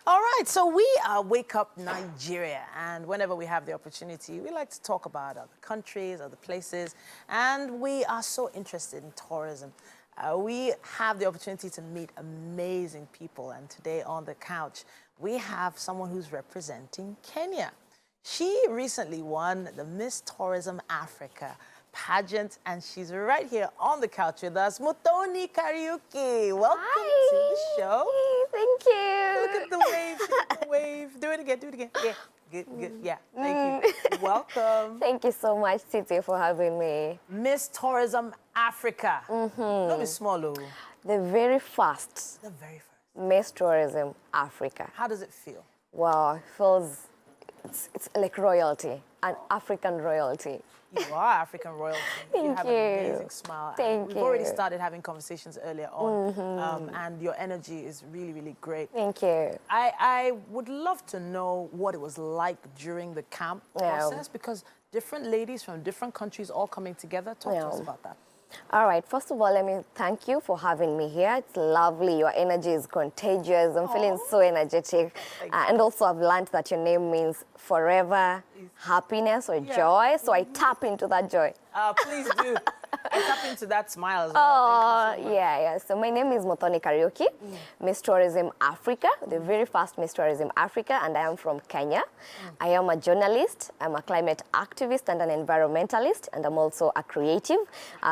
All right, so we are Wake Up Nigeria, and whenever we have the opportunity, we like to talk about other countries, other places, and we are so interested in tourism. We have the opportunity to meet amazing people, and today on the couch, we have someone who's representing Kenya. She recently won the Miss Tourism Africa pageant, and she's right here on the couch with us, Muthoni Kariuki. Welcome to the show. Thank you. Look at the wave, look at the wave. Do it again, do it again. Yeah, good, good. Yeah, thank you. Welcome. Thank you so much, Titi, for having me. Miss Tourism Africa. Don't be small, oh. The very first The very first. Miss Tourism Africa. How does it feel? Wow, it feels, it's like royalty, an African royalty. You are African royalty. You have an amazing smile. Thank We've you. already started having conversations earlier on, and your energy is really, really great. Thank you. I would love to know what it was like during the camp process, because different ladies from different countries all coming together. Talk to us about that. All right, first of all, let me thank you for having me here. It's lovely. Your energy is contagious. I'm feeling so energetic. And also, I've learned that your name means forever, happiness, or joy. So I tap into that joy. Please do. I tap into that smile as well. Oh, yeah. So my name is Muthoni Kariuki, Miss Tourism Africa, the very first Miss Tourism Africa, and I am from Kenya. I am a journalist, I'm a climate activist and an environmentalist, and I'm also a creative.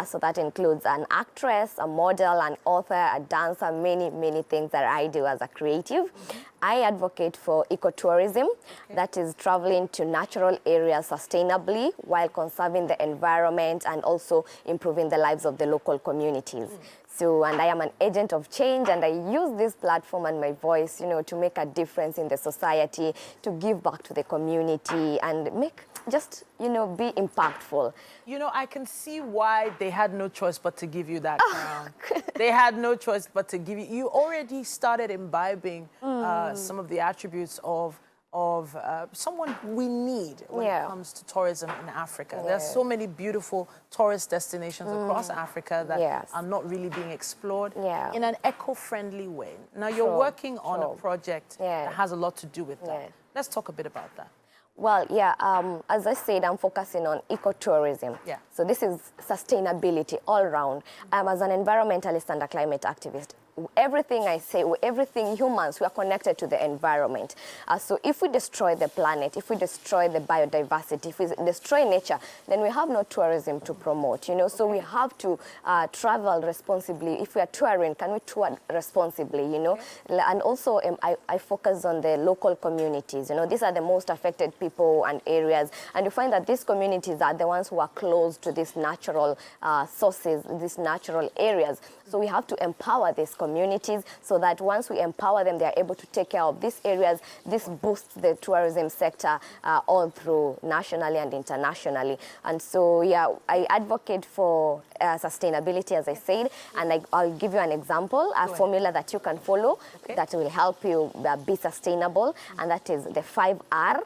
So that includes an actress, a model, an author, a dancer, many, many things that I do as a creative. I advocate for ecotourism, that is traveling to natural areas sustainably while conserving the environment and also improving the lives of the local communities. So, and I am an agent of change, and I use this platform and my voice, to make a difference in the society, to give back to the community and make, just, be impactful. I can see why they had no choice but to give you that crown. They had no choice but to give you. You already started imbibing some of the attributes of someone we need when it comes to tourism in Africa. There's so many beautiful tourist destinations across Africa that are not really being explored in an eco-friendly way. Now, you're working on a project that has a lot to do with that. Let's talk a bit about that. Well, as I said, I'm focusing on ecotourism. So this is sustainability all around. As an environmentalist and a climate activist, everything I say, everything humans, we are connected to the environment. So if we destroy the planet, if we destroy the biodiversity, if we destroy nature, then we have no tourism to promote, So we have to travel responsibly. If we are touring, can we tour responsibly, And also I focus on the local communities, These are the most affected people and areas. And you find that these communities are the ones who are close to these natural sources, these natural areas. So we have to empower these communities so that once we empower them, they are able to take care of these areas. This boosts the tourism sector all through nationally and internationally. And so, I advocate for sustainability, as I said, and I'll give you an example, a formula that you can follow that will help you be sustainable, and that is the 5R.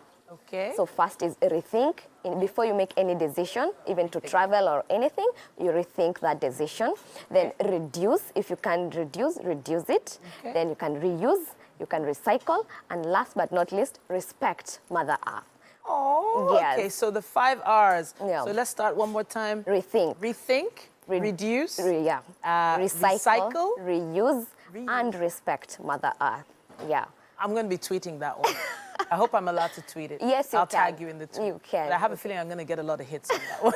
So first is rethink. Before you make any decision, even to travel or anything, you rethink that decision. Then reduce. If you can reduce it. Then you can reuse, you can recycle. And last but not least, respect Mother Earth. Oh, okay. So the 5 R's. So let's start one more time. Rethink. Rethink, reduce, recycle, reuse, and respect Mother Earth. I'm going to be tweeting that one. I hope I'm allowed to tweet it. Yes, you I'll can. tag you in the tweet. You can. But I have a feeling I'm going to get a lot of hits on that one.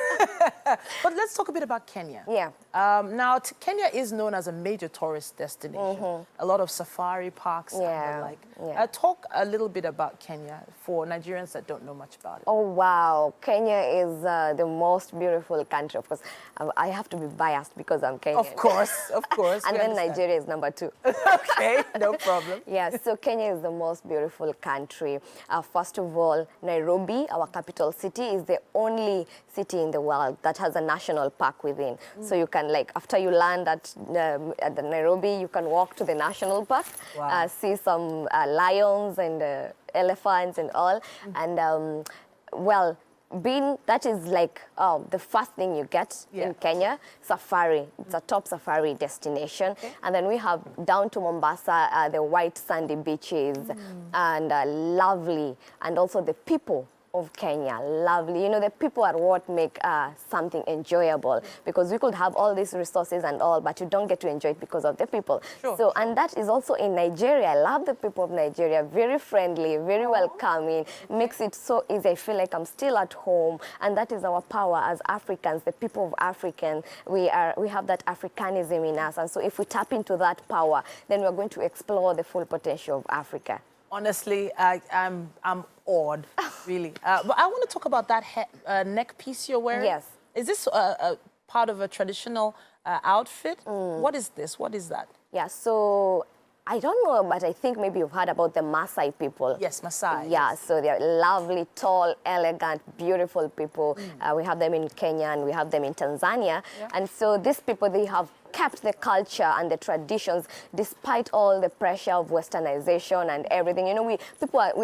But let's talk a bit about Kenya. Now, Kenya is known as a major tourist destination. A lot of safari parks and the like. Talk a little bit about Kenya for Nigerians that don't know much about it. Oh, wow. Kenya is the most beautiful country. Of course, I have to be biased because I'm Kenyan. Of course, of course. And then Nigeria is number 2. Okay, no problem. So Kenya is the most beautiful country. First of all, Nairobi, our capital city, is the only city in the world that has a national park within. So you can, after you land at the Nairobi, you can walk to the national park, see some lions and elephants and all. And, that is like the first thing you get in Kenya, safari. It's a top safari destination. Okay. And then we have down to Mombasa, the white sandy beaches and lovely. And also the people of Kenya, lovely. You know, the people are what make something enjoyable, because we could have all these resources and all, but you don't get to enjoy it because of the people. Sure. So, and that is also in Nigeria. I love the people of Nigeria, very friendly, very welcoming, makes it so easy. I feel like I'm still at home, and that is our power as Africans, the people of African. We have that Africanism in us, and so if we tap into that power, then we're going to explore the full potential of Africa. Honestly, I'm awed, really. But I want to talk about that neck piece you're wearing. Yes. Is this a part of a traditional outfit? What is this? What is that? Yeah, so I don't know, but I think maybe you've heard about the Maasai people. Yes, Maasai. Yeah, yes. So they're lovely, tall, elegant, beautiful people. We have them in Kenya and we have them in Tanzania. Yeah. And so these people, they have kept the culture and the traditions despite all the pressure of westernization and everything. You know, we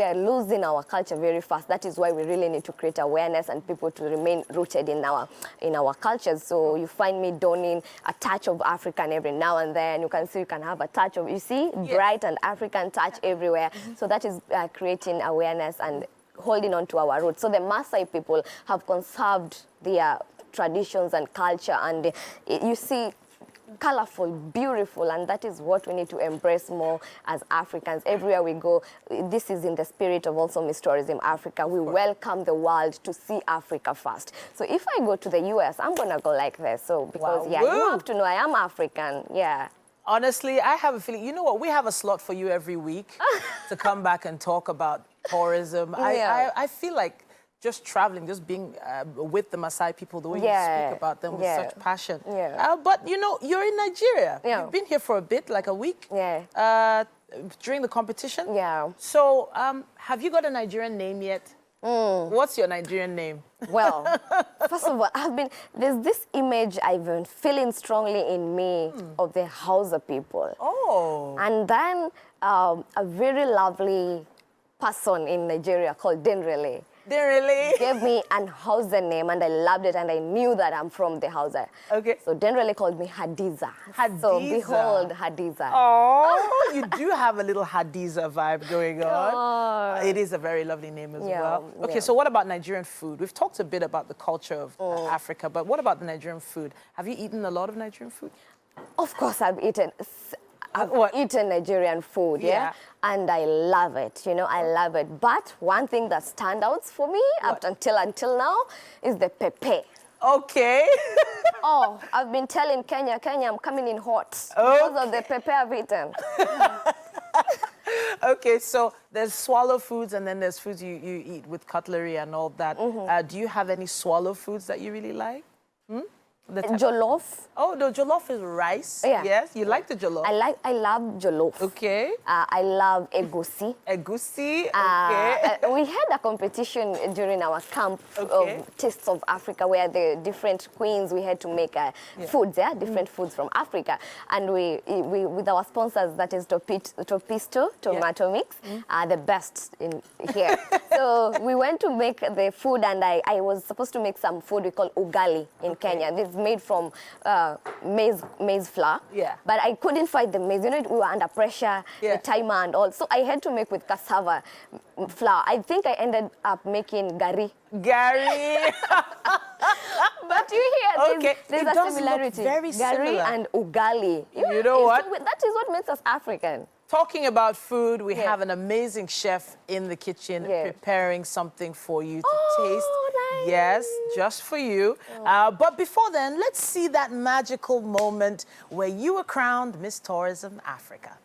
are losing our culture very fast. That is why we really need to create awareness and people to remain rooted in our cultures. So you find me donning a touch of African every now and then. You can see you can have a touch of, you see, bright and African touch everywhere. So that is creating awareness and holding on to our roots. So the Maasai people have conserved their traditions and culture, and you see, colorful, beautiful, and that is what we need to embrace more as Africans. Everywhere we go, this is in the spirit of also Miss Tourism Africa. We welcome the world to see Africa first. So if I go to the US, I'm gonna go like this. So because you have to know I am African. Yeah. Honestly, I have a feeling, you know what, we have a slot for you every week to come back and talk about tourism. I feel like just traveling, just being with the Maasai people, the way you speak about them with such passion. But, you know, you're in Nigeria. You've been here for a bit, like a week. During the competition. So, have you got a Nigerian name yet? What's your Nigerian name? Well, first of all, there's this image I've been feeling strongly in me of the Hausa people. And then a very lovely person in Nigeria called Denrele. Gave me an Hausa name, and I loved it, and I knew that I'm from the Hausa. So Denrele called me Hadiza. So behold Hadiza. Oh, you do have a little Hadiza vibe going on. It is a very lovely name as well. Okay, so what about Nigerian food? We've talked a bit about the culture of Africa, but what about the Nigerian food? Have you eaten a lot of Nigerian food? Of course, I've eaten. I've eaten Nigerian food, and I love it, you know, I love it. But one thing that stands out for me up until now is the pepe. Okay. I've been telling Kenya, I'm coming in hot because of the pepe I've eaten. Okay, so there's swallow foods and then there's foods you eat with cutlery and all that. Do you have any swallow foods that you really like? Jollof. Oh, the jollof is rice. Yes, you like the jollof. I love jollof. Okay. I love egusi. Egusi. Okay. We had a competition during our camp of Tastes of Africa, where the different queens, we had to make foods, different foods from Africa, and we with our sponsors, that is Topisto tomato mix, the best in here. So we went to make the food, and I was supposed to make some food we call ugali in Kenya. This is made from maize flour. But I couldn't find the maize. You know, we were under pressure, the timer and all. So I had to make with cassava flour. I think I ended up making gari. Gari. But you hear there's a similarity. Very similar. Gari and ugali. You know what? That is what makes us African. Talking about food, we have an amazing chef in the kitchen preparing something for you to taste. Nice. Yes, just for you. But before then, let's see that magical moment where you were crowned Miss Tourism Africa.